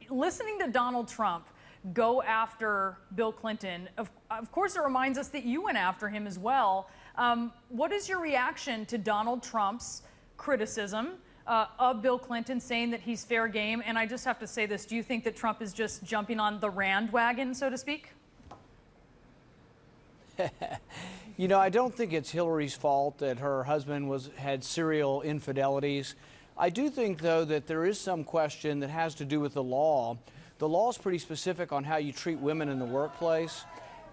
listening to Donald Trump go after Bill Clinton, of course it reminds us that you went after him as well. What is your reaction to Donald Trump's criticism of Bill Clinton, saying that he's fair game? And I just have to say this, do you think that Trump is just jumping on the Rand wagon, so to speak? You know, I don't think it's Hillary's fault that her husband had serial infidelities. I do think, though, that there is some question that has to do with the law. The law is pretty specific on how you treat women in the workplace.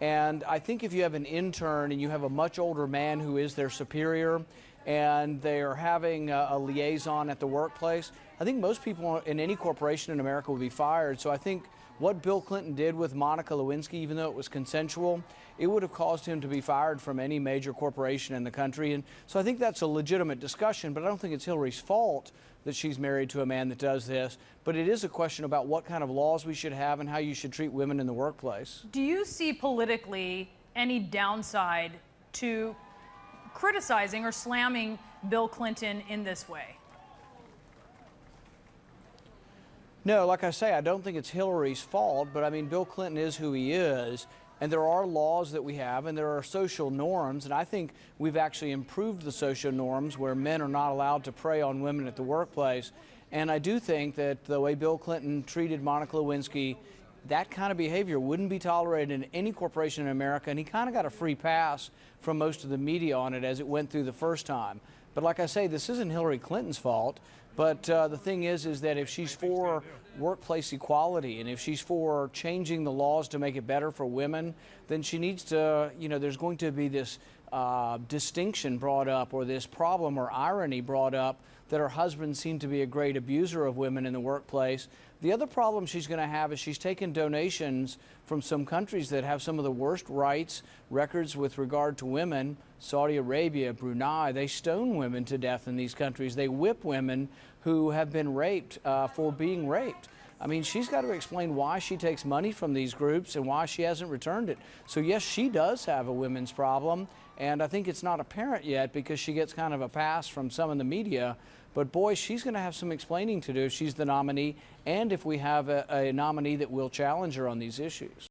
And I think if you have an intern and you have a much older man who is their superior and they are having a liaison at the workplace, I think most people in any corporation in America will be fired. So I think what Bill Clinton did with Monica Lewinsky, even though it was consensual, it would have caused him to be fired from any major corporation in the country. And so I think that's a legitimate discussion, but I don't think it's Hillary's fault that she's married to a man that does this. But it is a question about what kind of laws we should have and how you should treat women in the workplace. Do you see politically any downside to criticizing or slamming Bill Clinton in this way? No, like I say, I don't think it's Hillary's fault, but I mean, Bill Clinton is who he is, and there are laws that we have, and there are social norms, and I think we've actually improved the social norms where men are not allowed to prey on women at the workplace. And I do think that the way Bill Clinton treated Monica Lewinsky, that kind of behavior wouldn't be tolerated in any corporation in America, and he kind of got a free pass from most of the media on it as it went through the first time. But like I say, this isn't Hillary Clinton's fault. But the thing is that if she's for workplace equality and if she's for changing the laws to make it better for women, then she needs to, you know, there's going to be this distinction brought up or this problem or irony brought up that her husband seemed to be a great abuser of women in the workplace. The other problem she's going to have is she's taken donations from some countries that have some of the worst rights records with regard to women. Saudi Arabia, Brunei, they stone women to death in these countries. They whip women who have been raped for being raped. I mean, she's got to explain why she takes money from these groups and why she hasn't returned it. So yes, she does have a women's problem, and I think it's not apparent yet because she gets kind of a pass from some in the media. But boy, she's going to have some explaining to do if she's the nominee and if we have a nominee that will challenge her on these issues.